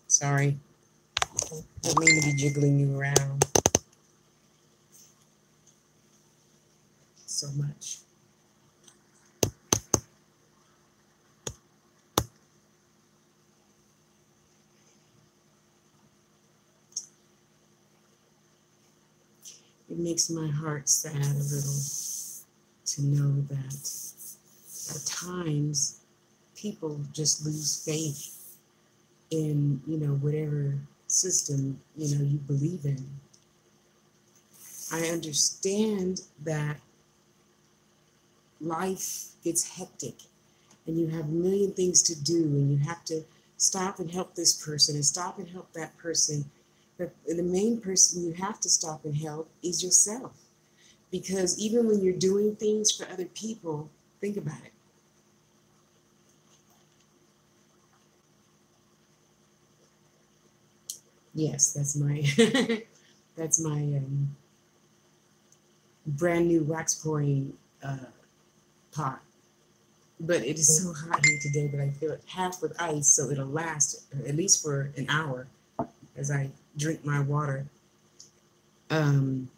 Sorry. Don't mean to be jiggling you around so much. It makes my heart sad a little to know that at times people just lose faith in, whatever system, you believe in. I understand that life gets hectic and you have a million things to do and you have to stop and help this person and stop and help that person. But the main person you have to stop and help is yourself. Because even when you're doing things for other people, think about it. Yes, that's my that's my brand new wax pouring pot. But it is so hot here today that I fill it half with ice so it'll last at least for an hour as I drink my water. And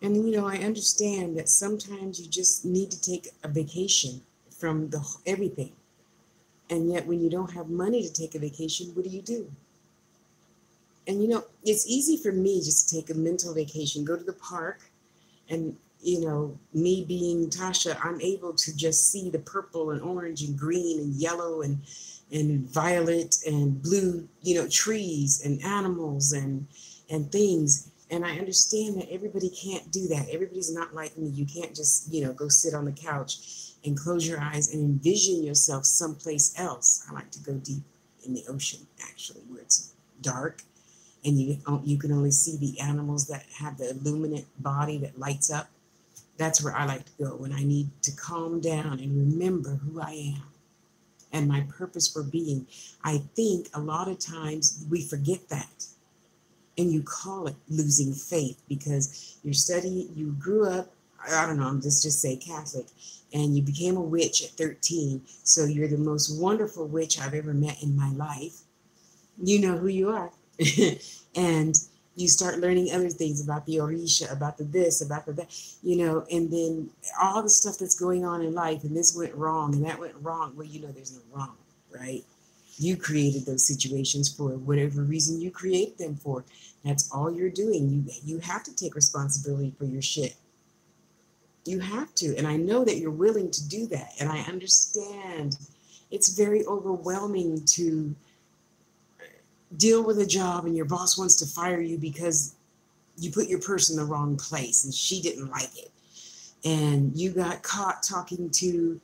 I understand that sometimes you just need to take a vacation from everything. And yet when you don't have money to take a vacation, what do? And it's easy for me just to take a mental vacation, go to the park, and me being Tasha, I'm able to just see the purple and orange and green and yellow and violet and blue, trees and animals and things. And I understand that everybody can't do that. Everybody's not like me. You can't just, go sit on the couch and close your eyes and envision yourself someplace else. I like to go deep in the ocean, actually, where it's dark and you can only see the animals that have the illuminate body that lights up. That's where I like to go when I need to calm down and remember who I am and my purpose for being. I think a lot of times we forget that. And you call it losing faith because you grew up, I don't know, let's just say Catholic, and you became a witch at 13. So you're the most wonderful witch I've ever met in my life. You know who you are. And you start learning other things about the Orisha, about the this, about the that, and then all the stuff that's going on in life, and this went wrong, and that went wrong. Well, there's no wrong, right? You created those situations for whatever reason you create them for. That's all you're doing. You have to take responsibility for your shit. You have to. And I know that you're willing to do that. And I understand it's very overwhelming to deal with a job and your boss wants to fire you because you put your purse in the wrong place and she didn't like it. And you got caught talking to,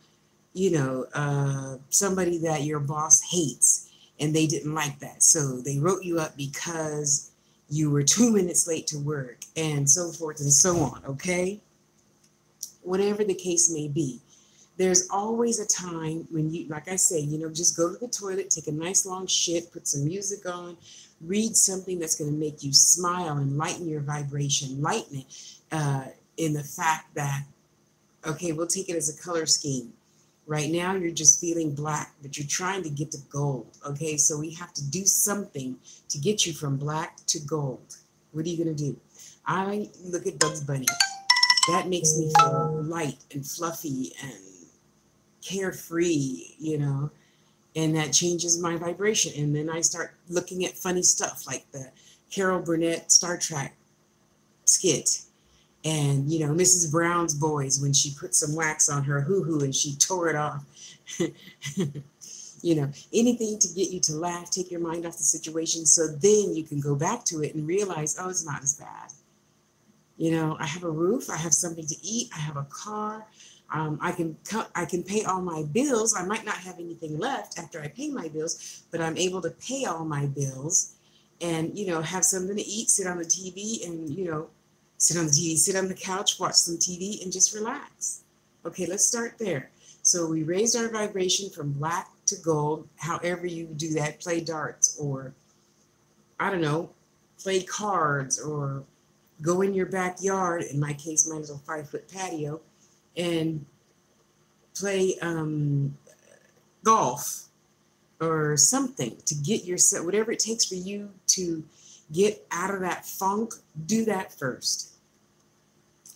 somebody that your boss hates and they didn't like that. So they wrote you up because you were 2 minutes late to work and so forth and so on. Okay. Whatever the case may be, there's always a time when you, like I say, just go to the toilet, take a nice long shit, put some music on, read something that's going to make you smile and lighten your vibration, lighten it in the fact that, okay, we'll take it as a color scheme. Right now, you're just feeling black, but you're trying to get to gold. Okay, so we have to do something to get you from black to gold. What are you going to do? I look at Bugs Bunny. That makes me feel light and fluffy and carefree, and that changes my vibration. And then I start looking at funny stuff like the Carol Burnett Star Trek skit. And, Mrs. Brown's Boys, when she put some wax on her hoo-hoo and she tore it off. Anything to get you to laugh, take your mind off the situation so then you can go back to it and realize, oh, it's not as bad. I have a roof, I have something to eat, I have a car, I can pay all my bills. I might not have anything left after I pay my bills, but I'm able to pay all my bills and, have something to eat, sit on the TV and, sit on the couch, watch some TV and just relax. Okay, let's start there. So we raised our vibration from black to gold, however you do that, play darts or, I don't know, play cards or go in your backyard, in my case, my little 5-foot patio, and play golf or something to get yourself, whatever it takes for you to get out of that funk, do that first.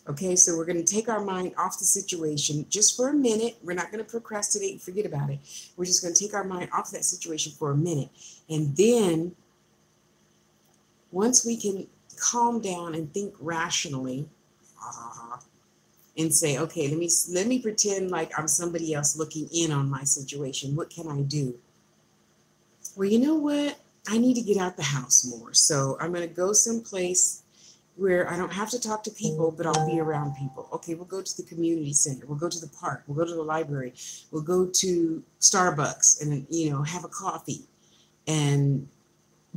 Okay, so we're going to take our mind off the situation just for a minute. We're not going to procrastinate and forget about it. We're just going to take our mind off that situation for a minute. And then once we can calm down and think rationally, and say, okay, let me pretend like I'm somebody else looking in on my situation. What can I do? Well, you know what? I need to get out the house more. So I'm going to go someplace where I don't have to talk to people, but I'll be around people. Okay, we'll go to the community center. We'll go to the park. We'll go to the library. We'll go to Starbucks and, have a coffee and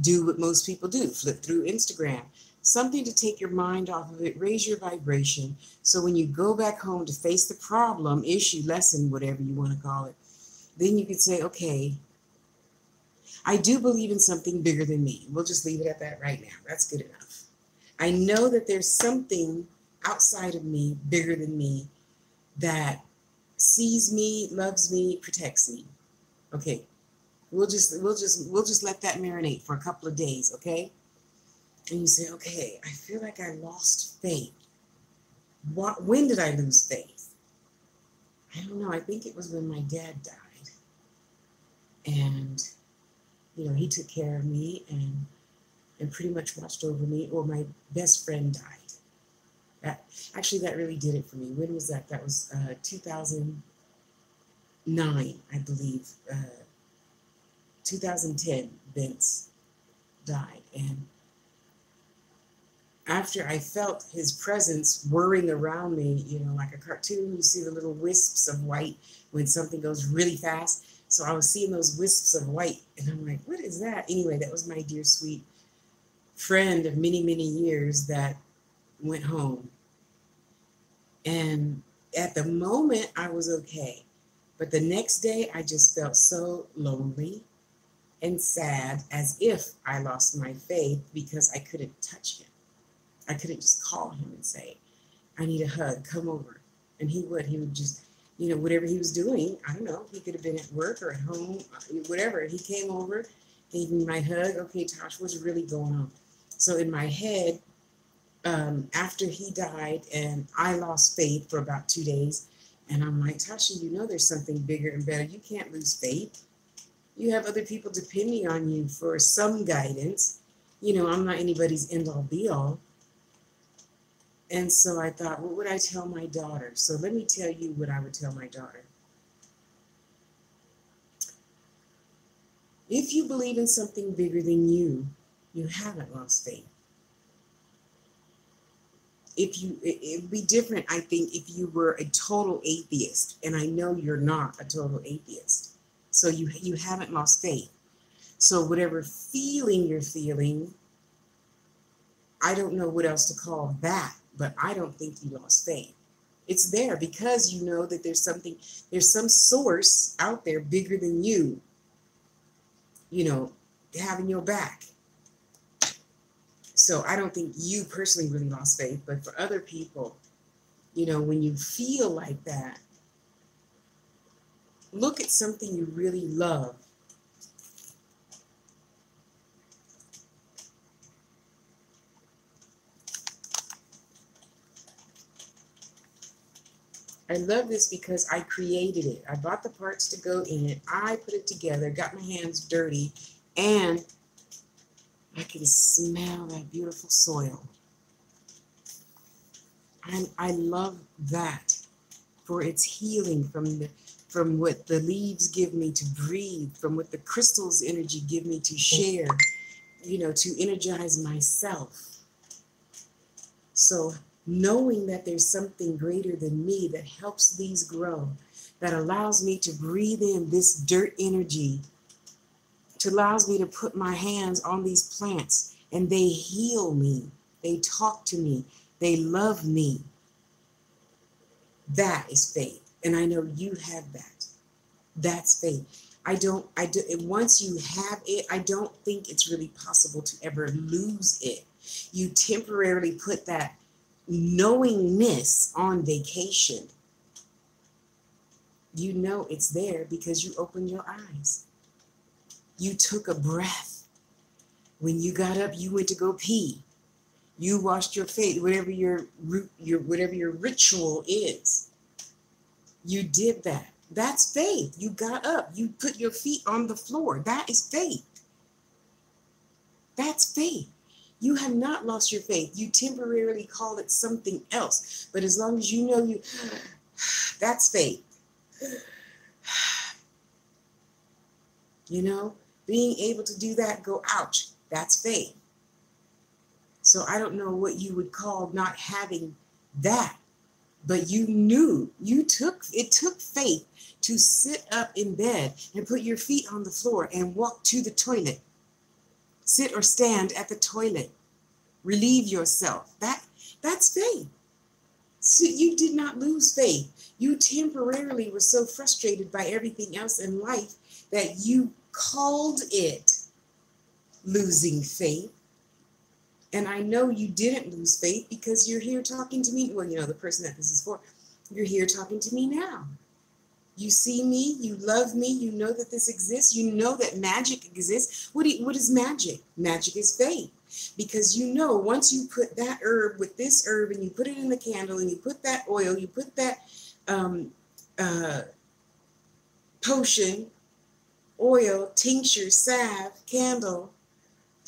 do what most people do, flip through Instagram. Something to take your mind off of it, raise your vibration. So when you go back home to face the problem, issue, lesson, whatever you want to call it, then you could say, okay, I do believe in something bigger than me. We'll just leave it at that right now. That's good enough. I know that there's something outside of me, bigger than me, that sees me, loves me, protects me. Okay. We'll just let that marinate for a couple of days, okay? And you say, okay, I feel like I lost faith. When did I lose faith? I don't know. I think it was when my dad died. And, he took care of me and pretty much watched over me, or my best friend died. That really did it for me. When was that? That was 2009, I believe. 2010, Vince died. And after I felt his presence whirring around me, like a cartoon, you see the little wisps of white when something goes really fast. So I was seeing those wisps of white, and I'm like, what is that? Anyway, that was my dear, sweet friend of many, many years that went home. And at the moment, I was okay. But the next day, I just felt so lonely and sad, as if I lost my faith because I couldn't touch him. I couldn't just call him and say, I need a hug, come over. And he would just, whatever he was doing, I don't know, he could have been at work or at home, whatever. He came over, gave me my hug. Okay, Tosh, what's really going on? So in my head, after he died and I lost faith for about 2 days, and I'm like, Tasha, there's something bigger and better. You can't lose faith. You have other people depending on you for some guidance. I'm not anybody's end-all be-all. And so I thought, what would I tell my daughter? So let me tell you what I would tell my daughter. If you believe in something bigger than you haven't lost faith. It would be different, I think, if you were a total atheist, and I know you're not a total atheist. So you haven't lost faith. So whatever feeling you're feeling, I don't know what else to call that, but I don't think you lost faith. It's there because you know that there's some source out there bigger than you, having your back. So I don't think you personally really lost faith, but for other people, when you feel like that, look at something you really love. I love this because I created it. I bought the parts to go in it. I put it together, got my hands dirty, and I can smell that beautiful soil. I love that for its healing from what the leaves give me to breathe, from what the crystal's energy give me to share, to energize myself. So knowing that there's something greater than me that helps these grow, that allows me to breathe in this dirt energy, that allows me to put my hands on these plants and they heal me, they talk to me, they love me. That is faith. And I know you have that. That's faith. Once you have it, I don't think it's really possible to ever lose it. You temporarily put that knowingness on vacation. You know it's there because you opened your eyes. You took a breath. When you got up, you went to go pee. You washed your face, whatever your ritual is. You did that. That's faith. You got up. You put your feet on the floor. That is faith. That's faith. You have not lost your faith. You temporarily call it something else. But as long as you know that's faith. You know, being able to do that, go, ouch, that's faith. So I don't know what you would call not having that, but you knew, it took faith to sit up in bed and put your feet on the floor and walk to the toilet. Sit or stand at the toilet. Relieve yourself. That's faith. So you did not lose faith. You temporarily were so frustrated by everything else in life that you called it losing faith. And I know you didn't lose faith because you're here talking to me. Well, you know, the person that this is for, you're here talking to me now. You see me, you love me, you know that this exists, you know that magic exists. What is magic? Magic is faith. Because you know, once you put that herb with this herb and you put it in the candle and you put that oil, you put that potion, oil, tincture, salve, candle,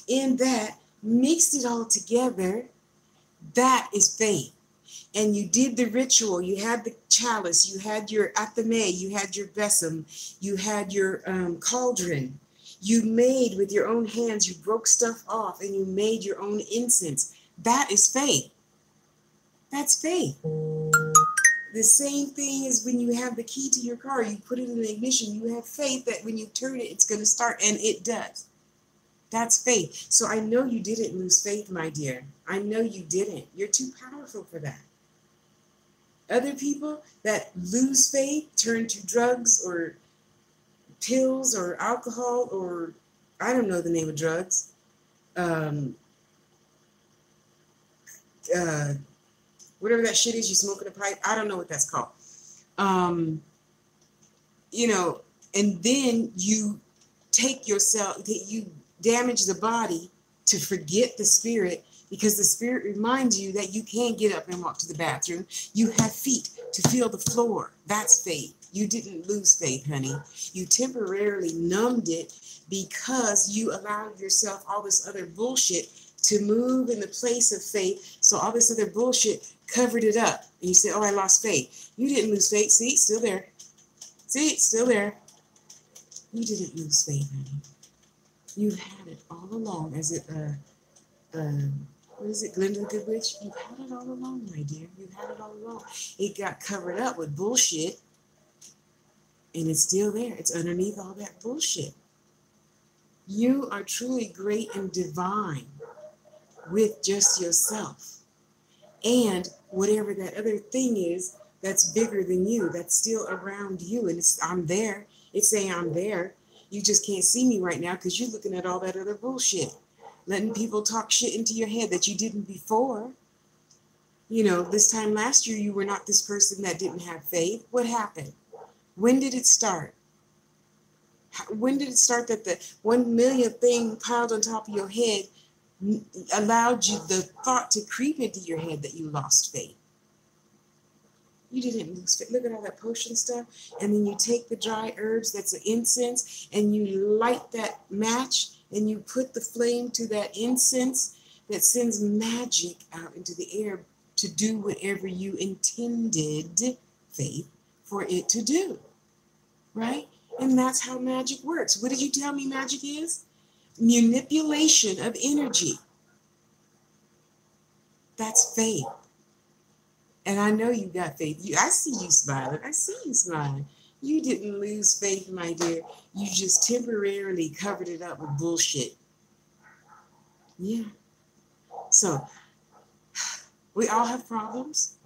in that, mixed it all together, that is faith. And you did the ritual, you had the chalice, you had your athame, you had your besom, you had your cauldron. You made with your own hands, you broke stuff off and you made your own incense. That is faith. That's faith. The same thing as when you have the key to your car, you put it in the ignition, you have faith that when you turn it, it's going to start, and it does. That's faith. So I know you didn't lose faith, my dear. I know you didn't. You're too powerful for that. Other people that lose faith turn to drugs or pills or alcohol or I don't know the name of drugs. Whatever that shit is, you smoking a pipe. I don't know what that's called. You know, and then you take yourself, you damage the body to forget the spirit, because the spirit reminds you that you can't get up and walk to the bathroom. You have feet to feel the floor. That's faith. You didn't lose faith, honey. You temporarily numbed it because you allowed yourself all this other bullshit to move in the place of faith. So all this other bullshit covered it up. And you say, oh, I lost faith. You didn't lose faith. See, it's still there. See, it's still there. You didn't lose faith, honey. You've had it all along. As it, what is it, Glenda the Good Witch? You've had it all along, my dear. You've had it all along. It got covered up with bullshit, and it's still there. It's underneath all that bullshit. You are truly great and divine with just yourself. And whatever that other thing is that's bigger than you, that's still around you, and it's, I'm there. It's saying I'm there. You just can't see me right now because you're looking at all that other bullshit. Letting people talk shit into your head that you didn't before. You know, this time last year, you were not this person that didn't have faith. What happened? When did it start? When did it start that the 1 million thing piled on top of your head allowed you the thought to creep into your head that you lost faith? You didn't lose faith. Look at all that potion stuff. And then you take the dry herbs, that's an incense, and you light that match, and you put the flame to that incense that sends magic out into the air to do whatever you intended, faith, for it to do. Right? And that's how magic works. What did you tell me magic is? Manipulation of energy. That's faith. And I know you got faith. I see you smiling. I see you smiling. You didn't lose faith, my dear. You just temporarily covered it up with bullshit. Yeah. So, we all have problems.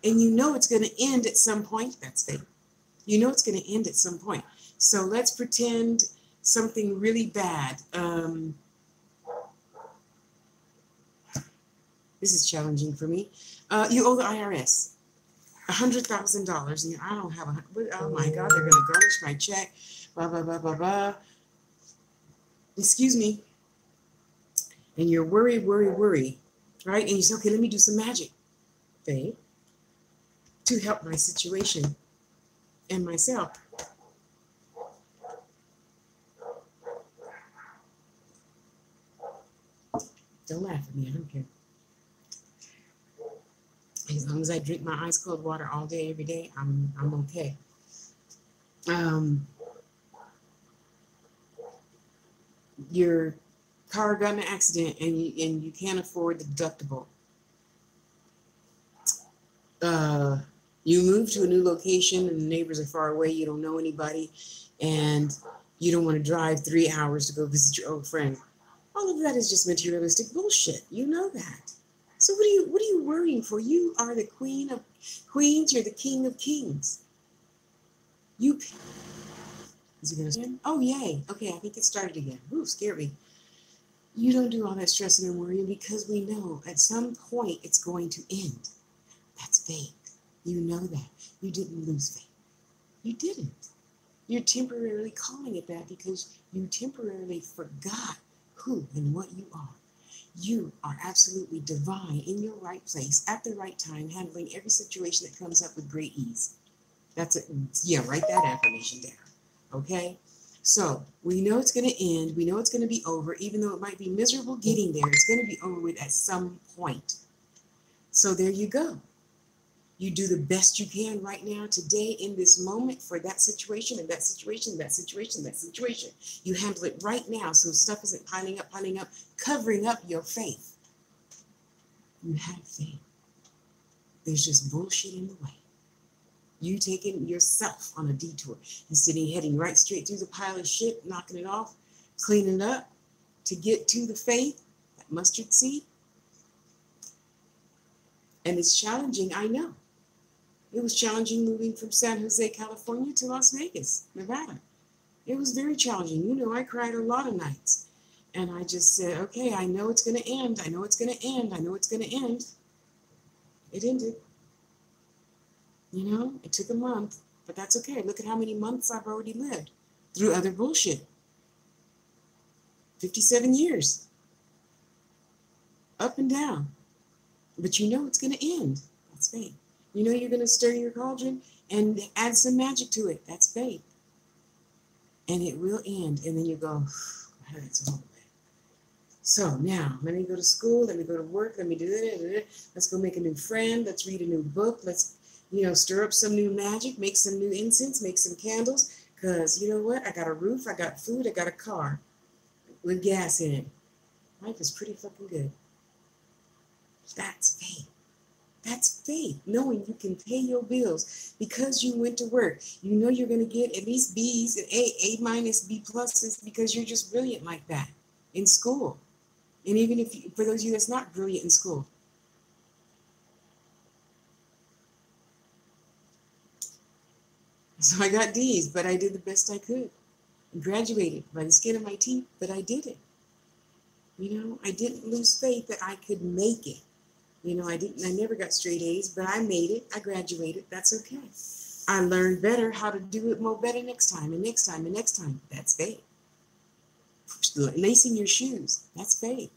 And you know it's going to end at some point. That's faith. You know it's going to end at some point. So let's pretend something really bad. This is challenging for me. You owe the IRS. $100,000, and I don't have oh my God, they're gonna garnish my check, blah blah blah blah blah. Excuse me. And you're worried, right? And you say, okay, let me do some magic, Faye, to help my situation and myself. Don't laugh at me, I don't care. As long as I drink my ice cold water all day, every day, I'm okay. Your car got in an accident and you can't afford the deductible. You move to a new location and the neighbors are far away, you don't know anybody, and you don't want to drive 3 hours to go visit your old friend. All of that is just materialistic bullshit. You know that. So what are you worrying for? You are the queen of queens, you're the king of kings. You is it gonna start? Oh yay. Okay, I think it started again. Ooh, scared me. You don't do all that stressing and worrying because we know at some point it's going to end. That's faith. You know that. You didn't lose faith. You didn't. You're temporarily calling it that because you temporarily forgot who and what you are. You are absolutely divine in your right place at the right time, handling every situation that comes up with great ease. That's it. Yeah, write that affirmation down. Okay? So we know it's going to end. We know it's going to be over. Even though it might be miserable getting there, it's going to be over with at some point. So there you go. You do the best you can right now, today, in this moment, for that situation and that situation, that situation, that situation. You handle it right now so stuff isn't piling up, covering up your faith. You have faith. There's just bullshit in the way. You taking yourself on a detour instead of heading right straight through the pile of shit, knocking it off, cleaning it up to get to the faith, that mustard seed. And it's challenging, I know. It was challenging moving from San Jose, California to Las Vegas, Nevada. It was very challenging. You know, I cried a lot of nights. And I just said, okay, I know it's going to end. I know it's going to end. I know it's going to end. It ended. You know, it took a month, but that's okay. Look at how many months I've already lived through other bullshit. 57 years. Up and down. But you know it's going to end. That's faith. You know you're going to stir your cauldron and add some magic to it. That's faith. And it will end. And then you go, that's all. So now, let me go to school. Let me go to work. Let me do that. Let's go make a new friend. Let's read a new book. Let's, stir up some new magic. Make some new incense. Make some candles. Because you know what? I got a roof. I got food. I got a car with gas in it. Life is pretty fucking good. That's faith. That's faith, knowing you can pay your bills because you went to work. You know you're going to get at least B's and A minus, B pluses because you're just brilliant like that in school. And even if for those of you that's not brilliant in school. So I got D's, but I did the best I could. I graduated by the skin of my teeth, but I did it. I didn't lose faith that I could make it. I never got straight A's, but I made it. I graduated. That's okay. I learned better how to do it more better next time and next time and next time. That's faith. Lacing your shoes. That's faith.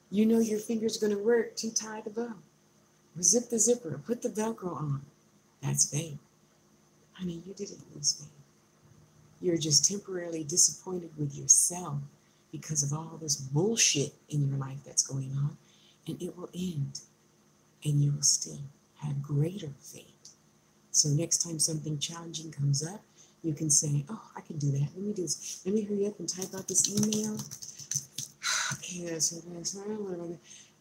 You know your finger's going to work to tie the bow. Or zip the zipper. Or put the Velcro on. That's faith. Honey, you didn't lose faith. You're just temporarily disappointed with yourself because of all this bullshit in your life that's going on. And it will end, and you will still have greater faith. So next time something challenging comes up, you can say, oh, I can do that. Let me do this. Let me hurry up and type out this email. Okay,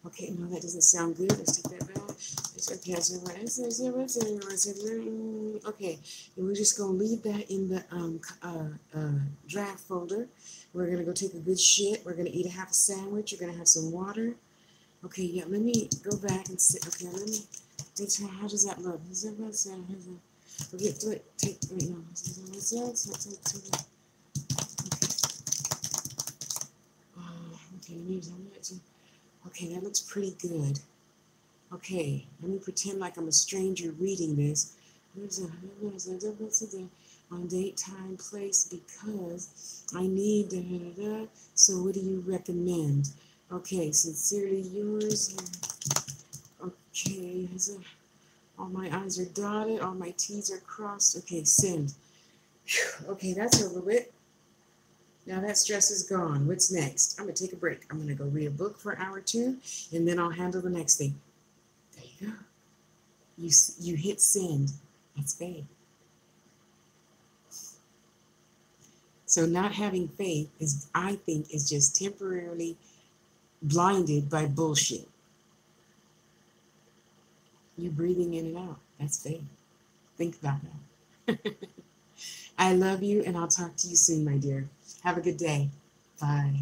okay, no, that doesn't sound good. Let's take that back. Okay, and we're just going to leave that in the draft folder. We're going to go take a good shit. We're going to eat a half a sandwich. You're going to have some water. Okay, yeah, let me go back and see. Okay, let's try, how does that look? Okay, do it, wait, no. Okay, that looks pretty good. Okay, let me pretend like I'm a stranger reading this. On date, time, place, because I need da, da, da, da. So what do you recommend? Okay, sincerely yours. Okay, all my I's are dotted, all my T's are crossed. Okay, send. Whew. Okay, that's over with. Now that stress is gone. What's next? I'm going to take a break. I'm going to go read a book for an hour or two, and then I'll handle the next thing. There you go. You hit send. That's faith. So not having faith is, I think, is just temporarily blinded by bullshit. You breathing in and out. That's faith. Think about that. I love you, and I'll talk to you soon, my dear. Have a good day. Bye.